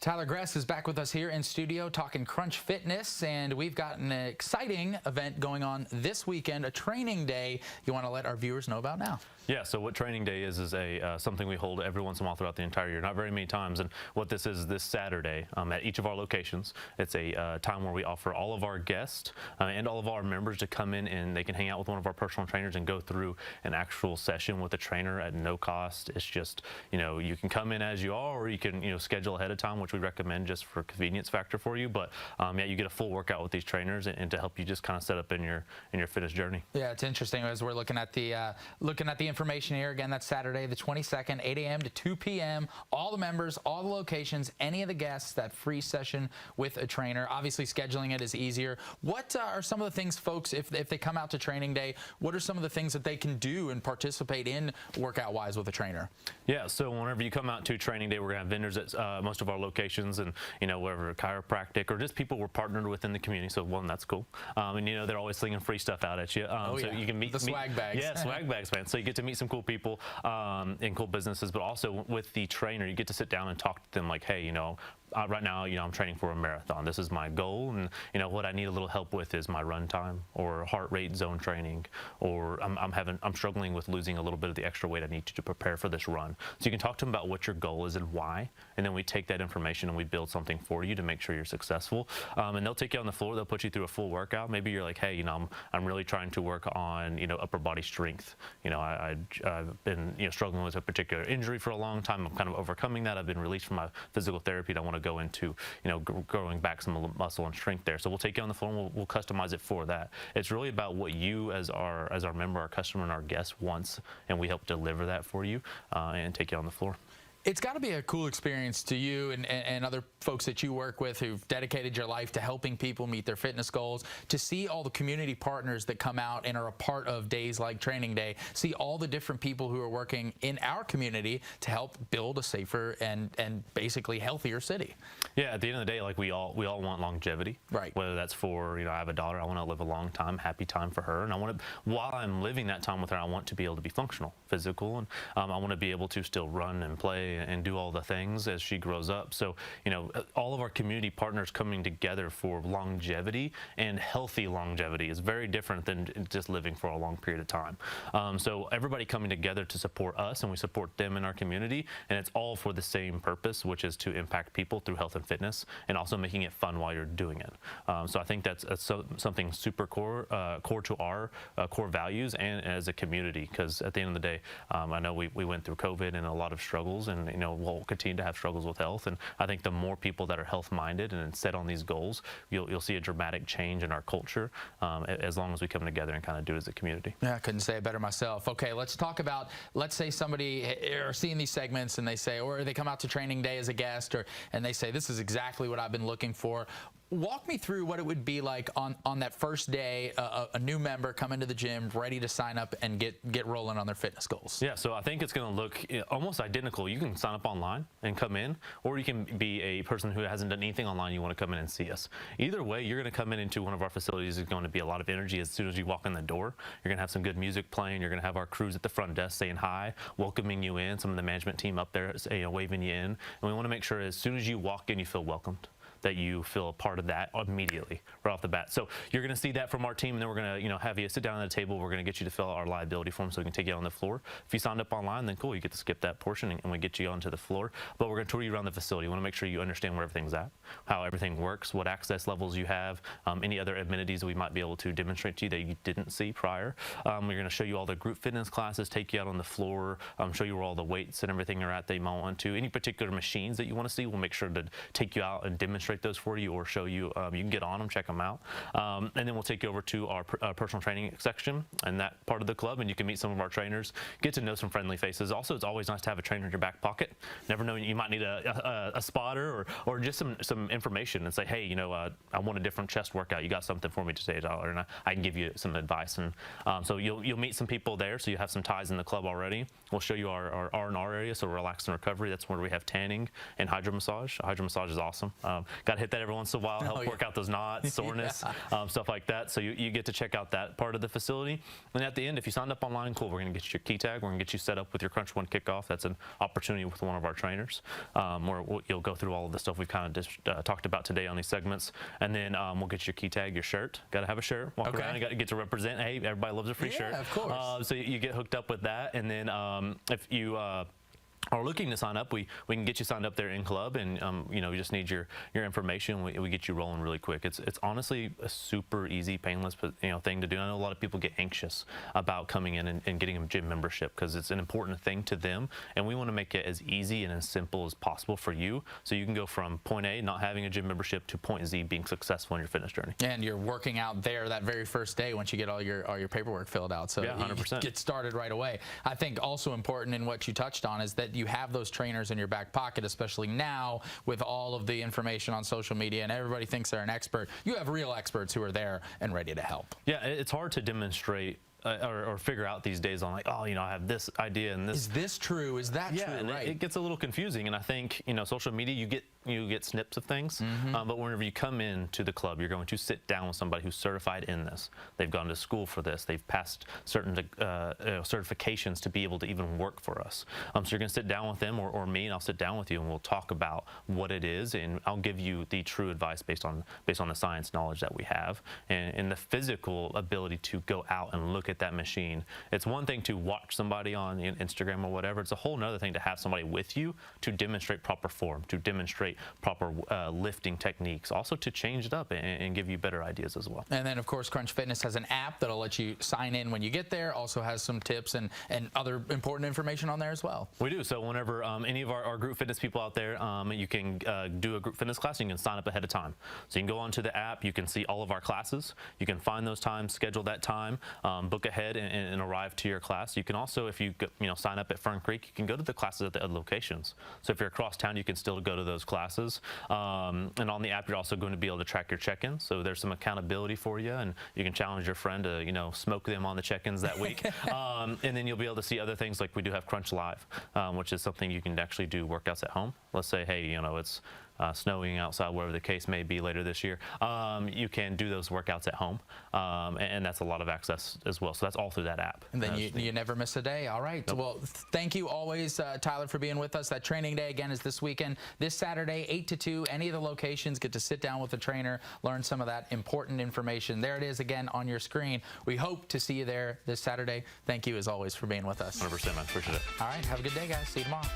Tyler Gress is back with us here in studio talking Crunch Fitness, and we've got an exciting event going on this weekend, a training day you want to let our viewers know about now. Yeah, so what training day is something we hold every once in a while throughout the entire year, not very many times. And what this is this Saturday at each of our locations. It's a time where we offer all of our guests and all of our members to come in, and they can hang out with one of our personal trainers and go through an actual session with a trainer at no cost. It's just, you can come in as you are, or you can, schedule ahead of time, which we recommend just for convenience factor for you. But yeah, you get a full workout with these trainers and to help you just kind of set up in your fitness journey. Yeah, it's interesting as we're looking at the information here. Again, that's Saturday the 22nd, 8 a.m. to 2 p.m. All the members, all the locations, any of the guests, that free session with a trainer. Obviously, scheduling it is easier. What are some of the things, folks, if they come out to training day, what are some of the things that they can do and participate in workout-wise with a trainer? Yeah, so whenever you come out to training day, we're going to have vendors at most of our locations, and wherever chiropractic or just people we're partnered with in the community. So one, that's cool. And they're always slinging free stuff out at you. So you can meet the swag bags. Yeah, swag bags, man. So you get to meet some cool people in cool businesses, but also with the trainer, you get to sit down and talk to them like, hey, right now, I'm training for a marathon. This is my goal, and what I need a little help with is my run time or heart rate zone training, or I'm struggling with losing a little bit of the extra weight I need to prepare for this run. So you can talk to them about what your goal is and why, and then we take that information and we build something for you to make sure you're successful. And they'll take you on the floor. They'll put you through a full workout. Maybe you're like, hey, I'm really trying to work on upper body strength. I've been struggling with a particular injury for a long time. I'm kind of overcoming that. I've been released from my physical therapy, and I want to go into growing back some muscle and strength there. So we'll take you on the floor and we'll customize it for that. It's really about what you as our member, our customer, and our guest wants, and we help deliver that for you and take you on the floor. It's got to be a cool experience to you and other folks that you work with who've dedicated your life to helping people meet their fitness goals, to see all the community partners that come out and are a part of days like Training Day, see all the different people who are working in our community to help build a safer and basically healthier city. Yeah, at the end of the day, like we all want longevity. Right. Whether that's for, I have a daughter, I want to live a long time, happy time for her, and I want to, while I'm living that time with her, I want to be able to be functional, physical, and I want to be able to still run and play and do all the things as she grows up. So, all of our community partners coming together for longevity and healthy longevity is very different than just living for a long period of time. So everybody coming together to support us, and we support them in our community, and it's all for the same purpose, which is to impact people through health and fitness, and also making it fun while you're doing it. So I think that's something super core to our core values and as a community, because at the end of the day, I know we went through COVID and a lot of struggles, and we'll continue to have struggles with health. And I think the more people that are health-minded and set on these goals, you'll see a dramatic change in our culture as long as we come together and kind of do it as a community. Yeah, I couldn't say it better myself. Okay, let's talk about, let's say somebody are seeing these segments and they say, or they come out to Training Day as a guest, and they say, this is exactly what I've been looking for. Walk me through what it would be like on that first day, a new member come into the gym ready to sign up and get rolling on their fitness goals. Yeah, so I think it's going to look almost identical. You can sign up online and come in, or you can be a person who hasn't done anything online. You want to come in and see us. Either way, you're going to come into one of our facilities. There's going to be a lot of energy as soon as you walk in the door. You're going to have some good music playing. You're going to have our crews at the front desk saying hi, welcoming you in. Some of the management team up there waving you in. And we want to make sure as soon as you walk in, you feel welcomed, that you feel a part of that immediately, right off the bat. So you're going to see that from our team, and then we're going to, have you sit down at the table. We're going to get you to fill out our liability form so we can take you on the floor. If you signed up online, then cool, you get to skip that portion, and we get you onto the floor. But we're going to tour you around the facility. We want to make sure you understand where everything's at, how everything works, what access levels you have, any other amenities that we might be able to demonstrate to you that you didn't see prior. We're going to show you all the group fitness classes, take you out on the floor, show you where all the weights and everything are at that you might want to. Any particular machines that you want to see, we'll make sure to take you out and demonstrate those for you, or show you. You can get on them, check them out, and then we'll take you over to our personal training section and that part of the club, and you can meet some of our trainers, get to know some friendly faces. Also, it's always nice to have a trainer in your back pocket. Never know, you might need a spotter or just some information and say, hey, I want a different chest workout. You got something for me today, Tyler? And I can give you some advice. And so you'll meet some people there, so you have some ties in the club already. We'll show you our R&R area, so relax and recovery. That's where we have tanning and hydro massage. Hydro massage is awesome. Got to hit that every once in a while, help work out those knots, soreness, stuff like that. So you get to check out that part of the facility. And at the end, if you signed up online, cool, we're going to get you your key tag. We're going to get you set up with your Crunch 1 kickoff. That's an opportunity with one of our trainers, where you'll go through all of the stuff we've kind of talked about today on these segments. And then we'll get your key tag, your shirt. Got to have a shirt. Walk around. You got to get to represent. Hey, everybody loves a free shirt. Of course. So you get hooked up with that. And then if you are looking to sign up, we can get you signed up there in club, and you know, we just need your information. We get you rolling really quick. It's honestly a super easy, painless thing to do. I know a lot of people get anxious about coming in and getting a gym membership because it's an important thing to them, and we want to make it as easy and as simple as possible for you, so you can go from point A, not having a gym membership, to point Z, being successful in your fitness journey. And you're working out there that very first day once you get all your paperwork filled out. So yeah, 100%. You get started right away. I think also important in what you touched on is that you have those trainers in your back pocket, especially now with all of the information on social media and everybody thinks they're an expert. You have real experts who are there and ready to help. Yeah, it's hard to demonstrate or figure out these days on, like, oh, you know, I have this idea and this. Is this true? Is that true? And right. it gets a little confusing, and I think, you know, social media, you get snips of things, but whenever you come into the club, you're going to sit down with somebody who's certified in this. They've gone to school for this. They've passed certain certifications to be able to even work for us. So you're going to sit down with them or me, and I'll sit down with you, and we'll talk about what it is, and I'll give you the true advice based on the science knowledge that we have and the physical ability to go out and look at that machine. It's one thing to watch somebody on Instagram or whatever. It's a whole nother thing to have somebody with you to demonstrate proper form, to demonstrate proper lifting techniques, also to change it up and give you better ideas as well. And then, of course, Crunch Fitness has an app that'll let you sign in when you get there. Also has some tips and other important information on there as well. We do. So whenever any of our group fitness people out there, you can do a group fitness class, and you can sign up ahead of time. So you can go onto the app, you can see all of our classes, you can find those times, schedule that time, book ahead and arrive to your class. You can also, if you sign up at Fern Creek, you can go to the classes at the other locations. So if you're across town, you can still go to those classes. And on the app, you're also going to be able to track your check-ins. So there's some accountability for you, and you can challenge your friend to smoke them on the check-ins that week. And then you'll be able to see other things, like we do have Crunch Live, which is something you can actually do workouts at home. Let's say, hey, it's snowing outside, wherever the case may be later this year. You can do those workouts at home, and that's a lot of access as well. So that's all through that app. And then you never miss a day. All right. Nope. Well, thank you always, Tyler, for being with us. That training day, again, is this weekend, this Saturday, 8 to 2. Any of the locations, get to sit down with the trainer, learn some of that important information. There it is again on your screen. We hope to see you there this Saturday. Thank you, as always, for being with us. 100%, man. Appreciate it. All right. Have a good day, guys. See you tomorrow.